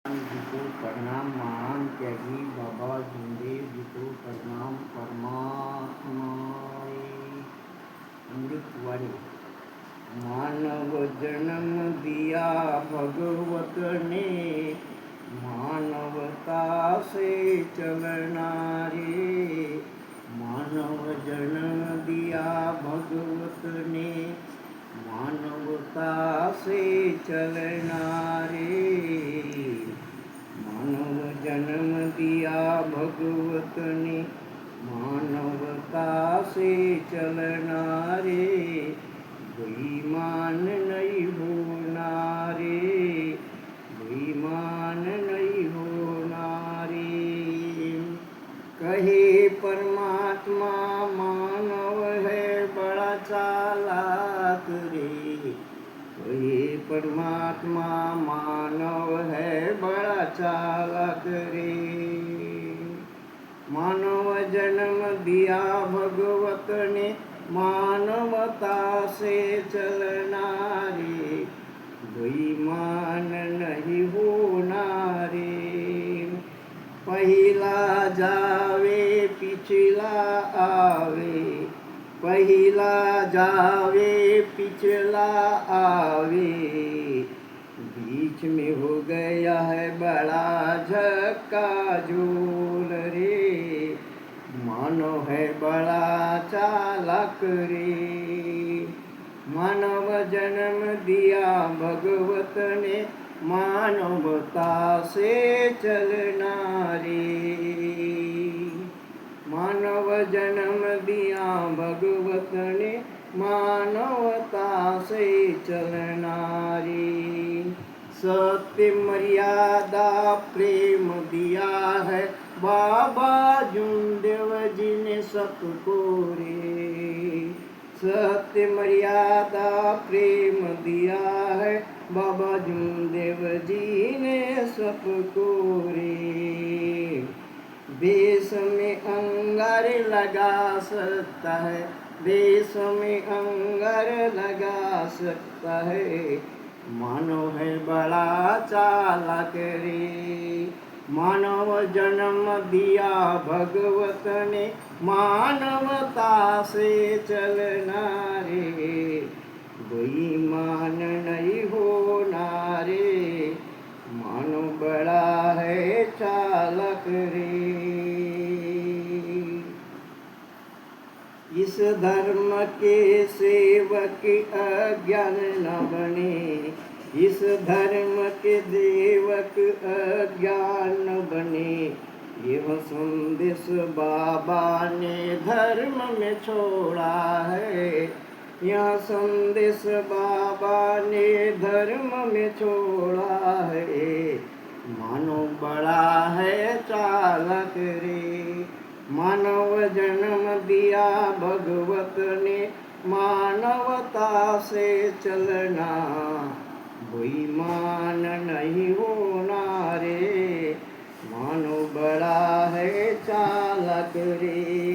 जी को प्रणाम मान त्यागी बाबा भीमदेव जी को प्रणाम परमात्माए अमृतवाणी। मानव जन्म दिया भगवत ने, मानवता से चलना रे। मानव जन्म दिया भगवत ने, मानवता से चलना रे। मानव जन्म दिया भगवत ने, मानवता से चलना रे। बेईमान नहीं होना रे, बेईमान नहीं होना रे। कहे परमात्मा मानव है बड़ा चालाक रे। कहे परमात्मा मानव है बड़ा चालाक रे। मानव जन्म दिया भगवत ने, मानवता से चलना रे। बेईमान नहीं होना रे। पहिला जावे पिछला आवे, पहिला जावे पिछला आवे। बीच में हो गया है बड़ा झक्का झूल रे। मानो है बड़ा चालाक रे। मानव जन्म दिया भगवत ने, मानवता से चलना रे। मानव जन्म दिया भगवत ने, मानवता से चलना रे। सत्य मर्यादा प्रेम दिया है बाबा जुमदेव जी ने सबको रे। सत्य मर्यादा प्रेम दिया है बाबा जुमदेव जी ने सबको रे। देश में अंगार लगा सकता है, देश में अंगार लगा सकता है। मानव है बड़ा चालाक रे। मानव जन्म दिया भगवत ने, मानवता से चलना रे। बेईमान नहीं होना रे। मानव बड़ा है चालाक रे। इस धर्म के सेवक अज्ञान न बने, इस धर्म के देवक अज्ञान न बने। यह संदेश बाबा ने धर्म में छोड़ा है। यह संदेश बाबा ने धर्म में छोड़ा है। मानो बड़ा है चालाक रे। मानव जन्म दिया भगवत ने, मानवता से चलना। बेईमान नहीं होना रे। मानो बड़ा है चालाक रे।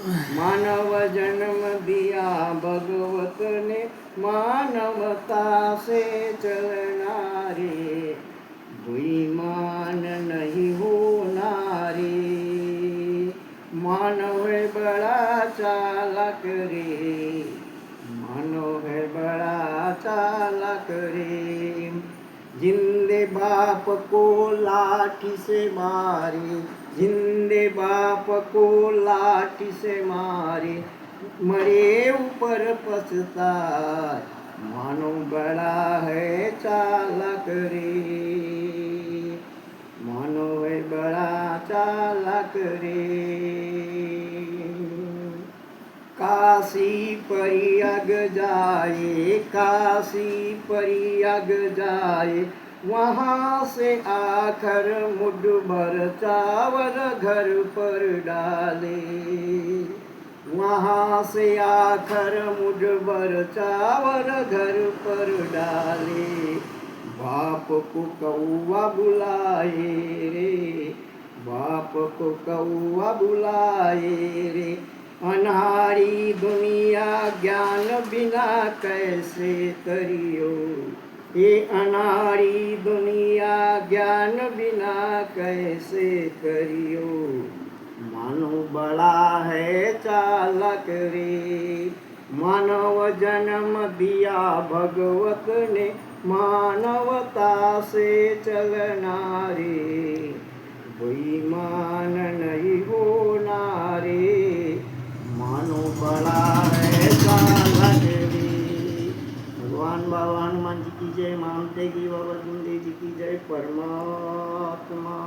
मानव जन्म दिया भगवत ने, मानवता से चलना रे। बेईमान नहीं होना रे। मानव है बड़ा चालाक रे। मानव है बड़ा चालाक रे। जिंदे बाप को लाठी से मारे, जिंदे बाप को लाठी से मारे। मरे ऊपर पछताए। मानो बड़ा है चालाक रे। मानो है बड़ा चालाक रे। काशी परियाग जाए, काशी परियाग जाए। वहाँ से आकर मुठ भर चावल घर पर डाले। वहाँ से आकर मुठ भर चावल घर पर डाले। बाप को कौवा बुलाए रे, बाप को कौवा बुलाए रे। अनहारी दुनिया ज्ञान बिना कैसे तरियो, ये अनाड़ी दुनिया ज्ञान कैसे करियो, मानो बड़ा है चालक रे। मानव जन्म दिया भगवत ने, मानवता से चलना रे, बेईमान नहीं होना रे, मानो बड़ा है चालक रे। भगवान बाबा हनुमान जी की जय, मानते की बाबा जिंदे जी की जय। परमात्मा